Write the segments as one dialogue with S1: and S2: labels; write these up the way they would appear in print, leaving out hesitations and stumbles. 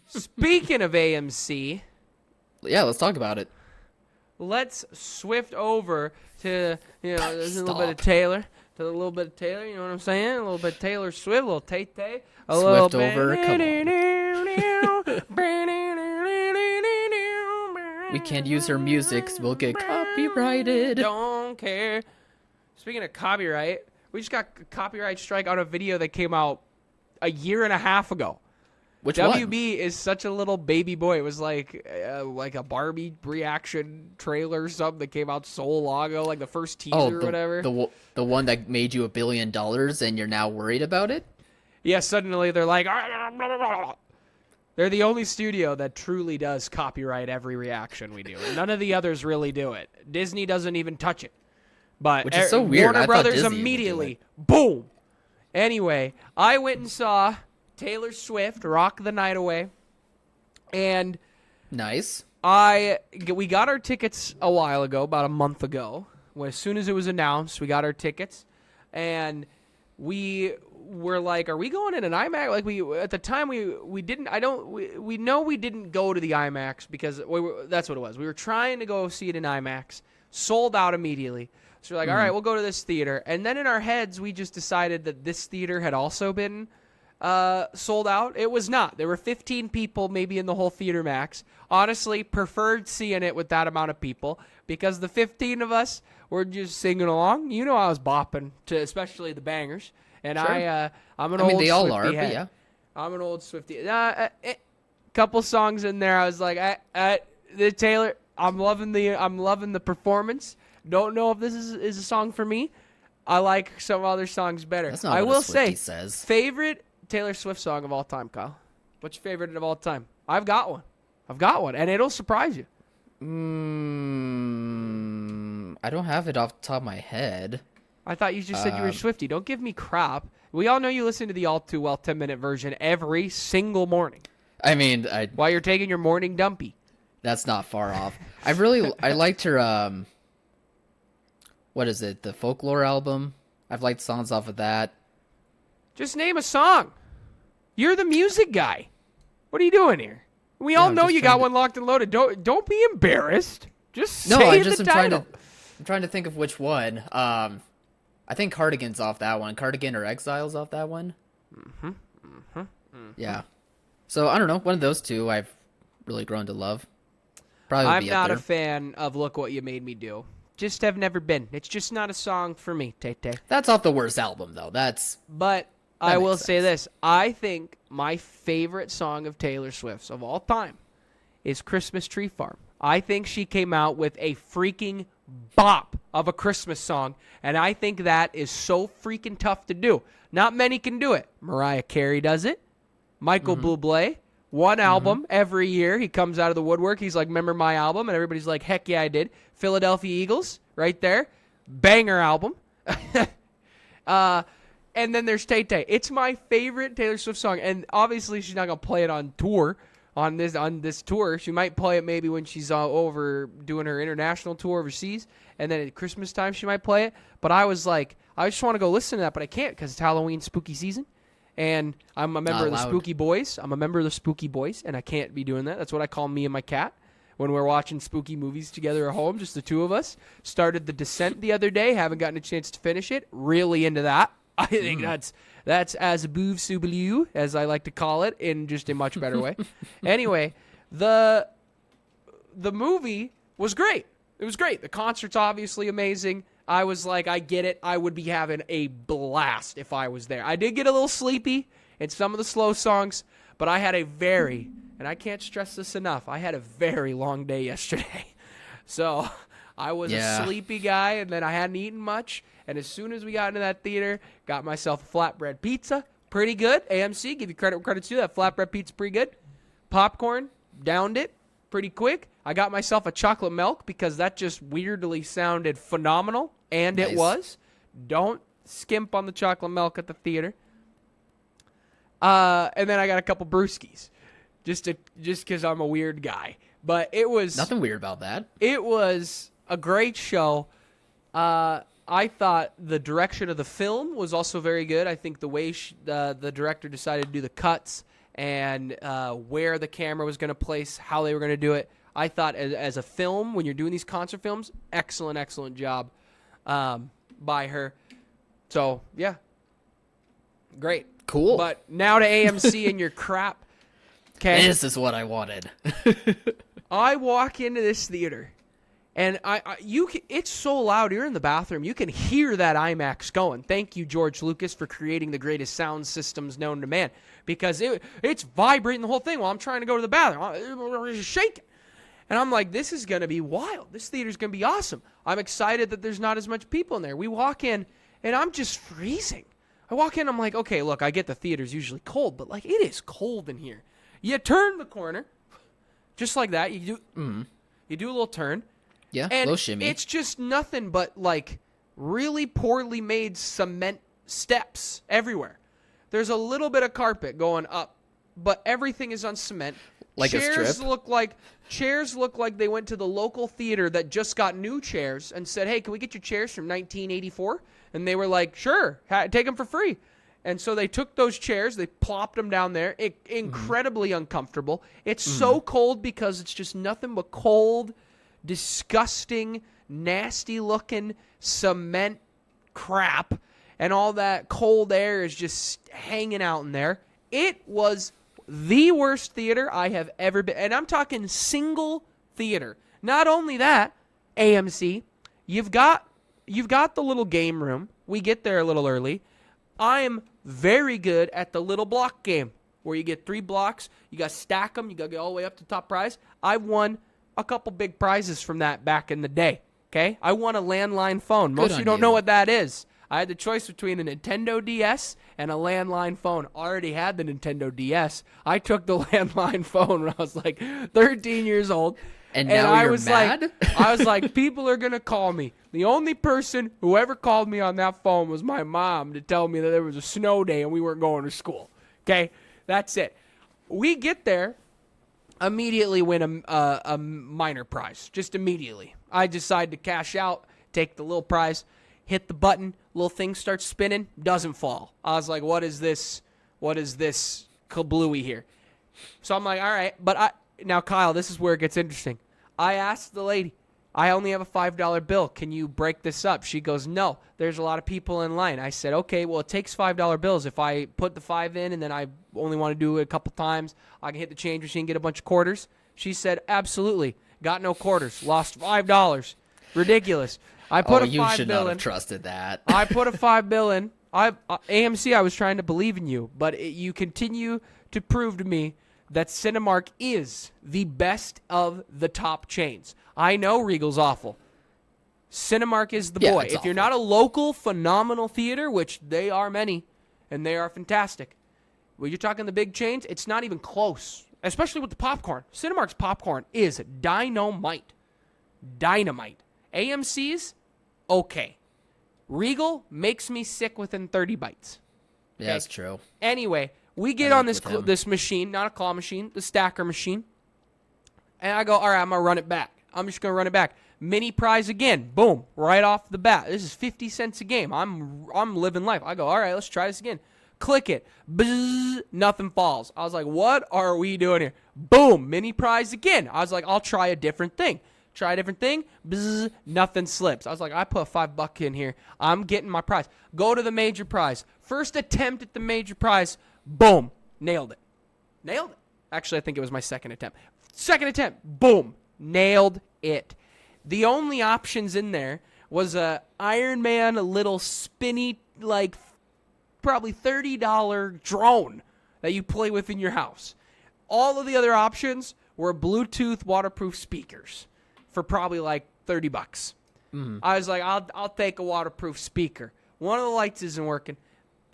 S1: Speaking of AMC,
S2: Yeah, let's talk about it.
S1: let's swift over to, there's a little bit of
S2: Stop.
S1: Taylor. To a little bit of Taylor, you know what I'm saying? A little bit of Taylor Swift, a little Tay-Tay. A little
S2: Swift over, come We can't use her music, 'cause we'll get copyrighted.
S1: Don't care. Speaking of copyright, we just got a copyright strike on a video that came out a year and a half ago.
S2: Which
S1: WB is such a little baby boy. It was like a Barbie reaction trailer or something that came out so long ago, like the first teaser or whatever.
S2: The one that made you $1 billion and you're now worried about it?
S1: Yeah, suddenly they're like, they're the only studio that truly does copyright every reaction we do. None of the others really do it. Disney doesn't even touch it. But
S2: Which is so weird.
S1: Warner
S2: I thought
S1: Brothers
S2: Disney would do
S1: immediately, boom. Anyway, I went and saw Taylor Swift rock the night away, and
S2: Nice.
S1: we got our tickets a while ago, about a month ago. As soon as it was announced, we got our tickets, and we were like, "Are we going in an IMAX?" Like at the time we didn't. We know we didn't go to the IMAX because that's what it was. We were trying to go see it in IMAX, sold out immediately. So we're like, all right, we'll go to this theater, and then in our heads we just decided that this theater had also been sold out. It was not. There were 15 people maybe in the whole theater max. Honestly, preferred seeing it with that amount of people because the 15 of us were just singing along. You know, I was bopping to especially the bangers, and
S2: Sure.
S1: I'm an
S2: I
S1: old
S2: mean, they all
S1: Swiftie
S2: are, but
S1: head.
S2: yeah.
S1: I'm an old Swiftie. Couple songs in there, I was like, the Taylor. I'm loving the performance. Don't know if this is a song for me. I like some other songs better.
S2: That's not
S1: I
S2: what
S1: will
S2: a Swiftie
S1: say,
S2: says.
S1: favorite Taylor Swift song of all time, Kyle. What's your favorite of all time? I've got one, and it'll surprise you.
S2: I don't have it off the top of my head.
S1: I thought you just said you were a Swiftie. Don't give me crap. We all know you listen to the All Too Well 10-minute version every single morning
S2: I mean,
S1: while you're taking your morning dumpy.
S2: that's not far off. I liked her, what is it, the Folklore album? I've liked songs off of that.
S1: Just name a song. You're the music guy. What are you doing here? We all
S2: I'm
S1: know
S2: just
S1: you got one locked and loaded. Don't be embarrassed. Just say the title.
S2: I'm trying to think of which one. I think Cardigan's off that one. Cardigan or Exile's off that one. Yeah. So I don't know. One of those two I've really grown to love. Probably
S1: I'm
S2: be up
S1: not
S2: there.
S1: a fan of Look What You Made Me Do. Just have never been. It's just not a song for me, Tay-Tay.
S2: That's off the worst album though.
S1: But I will say this. I think my favorite song of Taylor Swift's of all time is Christmas Tree Farm. I think she came out with a freaking bop of a Christmas song, and I think that is so freaking tough to do. Not many can do it. Mariah Carey does it. Michael Bublé. One album every year. He comes out of the woodwork. He's like, remember my album? And everybody's like, heck yeah, I did. Philadelphia Eagles, right there. Banger album. And then there's Tay-Tay. It's my favorite Taylor Swift song. And obviously she's not going to play it on tour. On this tour. She might play it maybe when she's over doing her international tour overseas. And then at Christmas time she might play it. But I was like, I just want to go listen to that, but I can't because it's Halloween spooky season. And I'm a member of the Spooky Boys. And I can't be doing that. That's what I call me and my cat when we're watching spooky movies together at home, just the two of us. Started The Descent the other day. Haven't gotten a chance to finish it. Really into that. I think that's as bouve sous bleu, as I like to call it, in just a much better way. Anyway, the movie was great. It was great. The concert's obviously amazing. I was like, I get it. I would be having a blast if I was there. I did get a little sleepy in some of the slow songs, but I had and I can't stress this enough, I had a very long day yesterday. So I was a sleepy guy, and then I hadn't eaten much. And as soon as we got into that theater, got myself a flatbread pizza. Pretty good. AMC, give you credit where credit's due. That flatbread pizza, pretty good. Popcorn, downed it pretty quick. I got myself a chocolate milk because that just weirdly sounded phenomenal, and
S2: Nice.
S1: It was. Don't skimp on the chocolate milk at the theater. And then I got a couple brewskis, just because I'm a weird guy. But it was
S2: Nothing weird about that.
S1: It was a great show. I thought the direction of the film was also very good. I think the way the director decided to do the cuts and where the camera was going to place, how they were going to do it. I thought as a film, when you're doing these concert films, excellent job by her. So, yeah. Great.
S2: Cool.
S1: But now to AMC and your crap. Okay.
S2: This is what I wanted.
S1: I walk into this theater, and it's so loud. You're in the bathroom. You can hear that IMAX going. Thank you, George Lucas, for creating the greatest sound systems known to man, because it's vibrating the whole thing while I'm trying to go to the bathroom. It's shaking. And I'm like, this is going to be wild. This theater's going to be awesome. I'm excited that there's not as much people in there. We walk in, and I'm just freezing. I walk in, I'm like, okay, look, I get the theater's usually cold, but, like, it is cold in here. You turn the corner, just like that. You do a little turn.
S2: Yeah,
S1: and
S2: little shimmy.
S1: It's just nothing but, like, really poorly made cement steps everywhere. There's a little bit of carpet going up, but everything is on cement.
S2: Like
S1: chairs
S2: a strip?
S1: Chairs look like they went to the local theater that just got new chairs and said, hey, can we get your chairs from 1984? And they were like, sure, take them for free. And so they took those chairs, they plopped them down there. Incredibly uncomfortable. It's so cold because it's just nothing but cold, disgusting, nasty-looking cement crap, and all that cold air is just hanging out in there. It was the worst theater I have ever been. And I'm talking single theater. Not only that, AMC, you've got the little game room. We get there a little early. I am very good at the little block game where you get 3 blocks. You got to stack them. You got to get all the way up to top prize. I won a couple big prizes from that back in the day. Okay? I won a landline phone. Most of you don't know what that is. I had the choice between a Nintendo DS and a landline phone. I already had the Nintendo DS. I took the landline phone when I was like 13 years old.
S2: And now you're mad?
S1: I was like, people are going to call me. The only person who ever called me on that phone was my mom to tell me that there was a snow day and we weren't going to school. Okay? That's it. We get there, immediately win a minor prize. Just immediately. I decide to cash out, take the little prize, hit the button, little thing starts spinning, doesn't fall. I was like, what is this kablooey here? So I'm like, all right. But now, Kyle, this is where it gets interesting. I asked the lady, I only have a $5 bill. Can you break this up? She goes, no, there's a lot of people in line. I said, okay, well, it takes $5 bills. If I put the 5 in and then I only want to do it a couple times, I can hit the change machine, get a bunch of quarters. She said, absolutely. Got no quarters. Lost $5. Ridiculous. I put a $5 bill in.
S2: You should not have trusted that.
S1: I put a $5 bill in. AMC, I was trying to believe in you, but you continue to prove to me that Cinemark is the best of the top chains. I know Regal's awful. Cinemark is the boy. If you're not a local phenomenal theater, which they are many, and they are fantastic, when you're talking the big chains, it's not even close, especially with the popcorn. Cinemark's popcorn is dynamite. Dynamite. AMC's, okay. Regal makes me sick within 30 bites.
S2: Yeah, that's true.
S1: Anyway, we get on this machine, not a claw machine, the stacker machine. And I go, all right, I'm going to run it back. I'm just going to run it back. Mini prize again. Boom. Right off the bat. This is 50 cents a game. I'm living life. I go, all right, let's try this again. Click it. Bzzz, nothing falls. I was like, what are we doing here? Boom. Mini prize again. I was like, I'll try a different thing. Try a different thing. Bzzz, nothing slips. I was like, I put $5 in here. I'm getting my prize. Go to the major prize. First attempt at the major prize. Boom. Nailed it. Nailed it. Actually, I think it was my second attempt. Second attempt. Boom. Nailed it. The only options in there was a Iron Man, a little spinny, like probably $30 drone that you play with in your house. All of the other options were Bluetooth waterproof speakers for probably like $30. Mm-hmm. I was like, I'll take a waterproof speaker. One of the lights isn't working.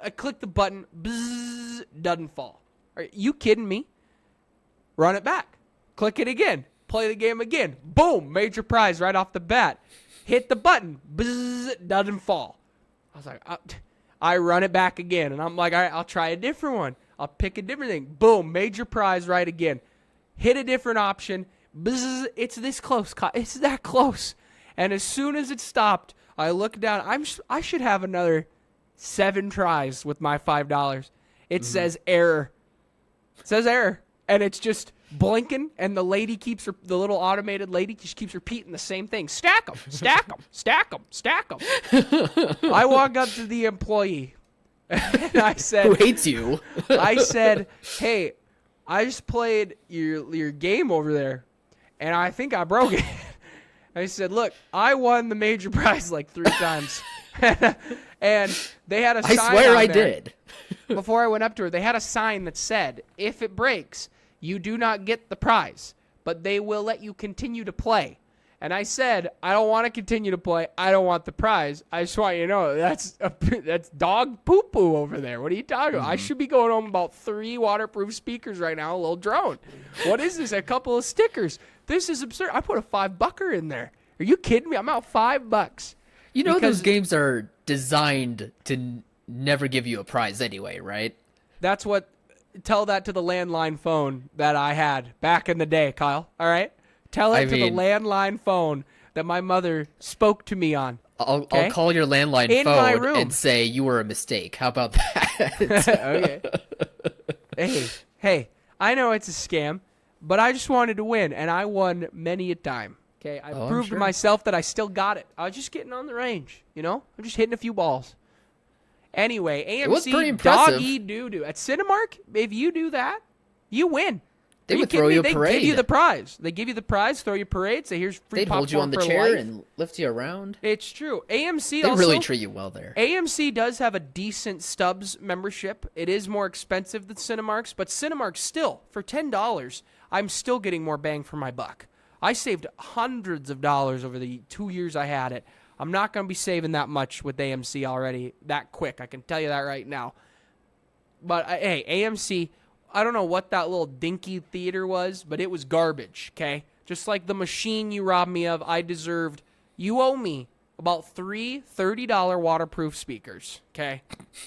S1: I click the button, bzzz, doesn't fall. Are you kidding me? Run it back. Click it again. Play the game again. Boom, major prize right off the bat. Hit the button, bzzz, doesn't fall. I was like, I run it back again, and I'm like, all right, I'll try a different one. I'll pick a different thing. Boom, major prize right again. Hit a different option. Bzzz, it's this close. It's that close. And as soon as it stopped, I looked down. I should have another 7 tries with my $5. It says error. It says error. And it's just blinking, and the little automated lady just keeps repeating the same thing. Stack them, stack them, stack them, stack them. I walk up to the employee, and I said,
S2: Who hates you?
S1: I said, hey, I just played your game over there, and I think I broke it. I said, look, I won the major prize like 3 times. And they had a sign
S2: I swear
S1: on
S2: I
S1: there.
S2: did.
S1: Before I went up to her, they had a sign that said, if it breaks, you do not get the prize, but they will let you continue to play. And I said, I don't want to continue to play. I don't want the prize. I just want you to know that's dog poo-poo over there. What are you talking about? I should be going home about 3 waterproof speakers right now, a little drone. What is this? A couple of stickers. This is absurd. I put a $5 in there. Are you kidding me? I'm out $5.
S2: You know those games are designed to never give you a prize anyway, right?
S1: That's what... Tell that to the landline phone that I had back in the day, Kyle. All right? Tell it to the landline phone that my mother spoke to me on.
S2: I'll call your landline
S1: in my
S2: phone
S1: room.
S2: and say you were a mistake. How about that?
S1: Okay. Hey, I know it's a scam, but I just wanted to win, and I won many a time. Okay, I proved to myself that I still got it. I was just getting on the range, you know? I'm just hitting a few balls. Anyway, AMC doggy doo-doo. At Cinemark, if you do that, you win.
S2: They would throw you a parade.
S1: They give you the prize. They give you the prize, throw you a parade, say here's free popcorn for life.
S2: They'd hold you on the chair and lift you around.
S1: It's true. AMC
S2: they
S1: also...
S2: really treat you well there.
S1: AMC does have a decent Stubs membership. It is more expensive than Cinemark's, but Cinemark still, for $10, I'm still getting more bang for my buck. I saved hundreds of dollars over the 2 years I had it. I'm not going to be saving that much with AMC already that quick. I can tell you that right now. But, hey, AMC, I don't know what that little dinky theater was, but it was garbage, okay? Just like the machine you robbed me of, I deserved. You owe me about 3 $30 waterproof speakers, okay?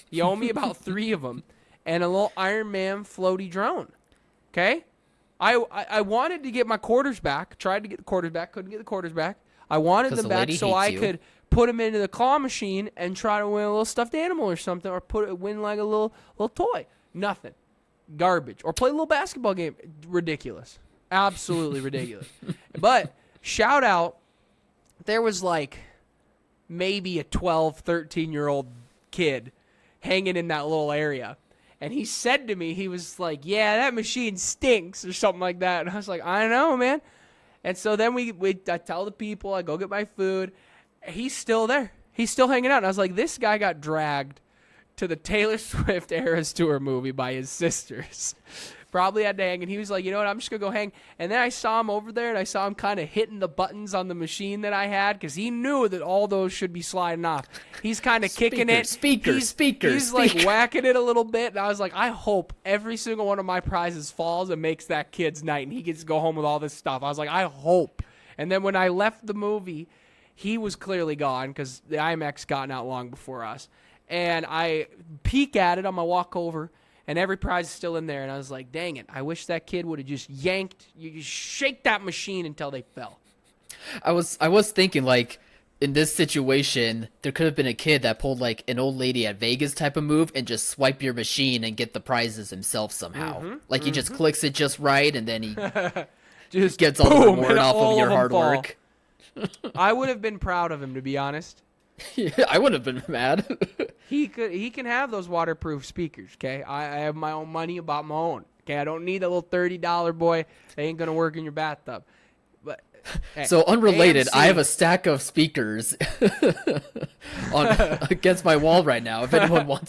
S1: You owe me about 3 of them and a little Iron Man floaty drone, okay? I wanted to get my quarters back, tried to get the quarters back, couldn't get the quarters back. I wanted them back so I could put them into the claw machine and try to win a little stuffed animal or something, or win like a little toy. Nothing. Garbage. Or play a little basketball game. Ridiculous. Absolutely ridiculous. But shout out, there was like maybe a 12, 13-year-old kid hanging in that little area. And he said to me, he was like, yeah, that machine stinks or something like that. And I was like, I know, man. And so then I tell the people, I go get my food. He's still there. He's still hanging out. And I was like, this guy got dragged to the Taylor Swift Eras Tour movie by his sisters. Probably had to hang. And he was like, you know what, I'm just going to go hang. And then I saw him over there, and I saw him kind of hitting the buttons on the machine that I had because he knew that all those should be sliding off. He's kind of kicking it. He's like whacking it a little bit. And I was like, I hope every single one of my prizes falls and makes that kid's night, and he gets to go home with all this stuff. I was like, I hope. And then when I left the movie, he was clearly gone because the IMAX gotten out long before us. And I peek at it on my walk over, and every prize is still in there. And I was like, dang it, I wish that kid would have just yanked, you just shake that machine until they fell.
S2: I was thinking, like, in this situation, there could have been a kid that pulled, like, an old lady at Vegas type of move and just swipe your machine and get the prizes himself somehow. He just clicks it just right, and then he just gets all the reward off of your hard work.
S1: I would have been proud of him, to be honest.
S2: Yeah, I would have been mad.
S1: He can have those waterproof speakers, okay? I have my own money about my own. Okay, I don't need a little $30 boy. They ain't gonna work in your bathtub. But hey,
S2: so unrelated,
S1: AMC,
S2: I have a stack of speakers against my wall right now. If anyone wants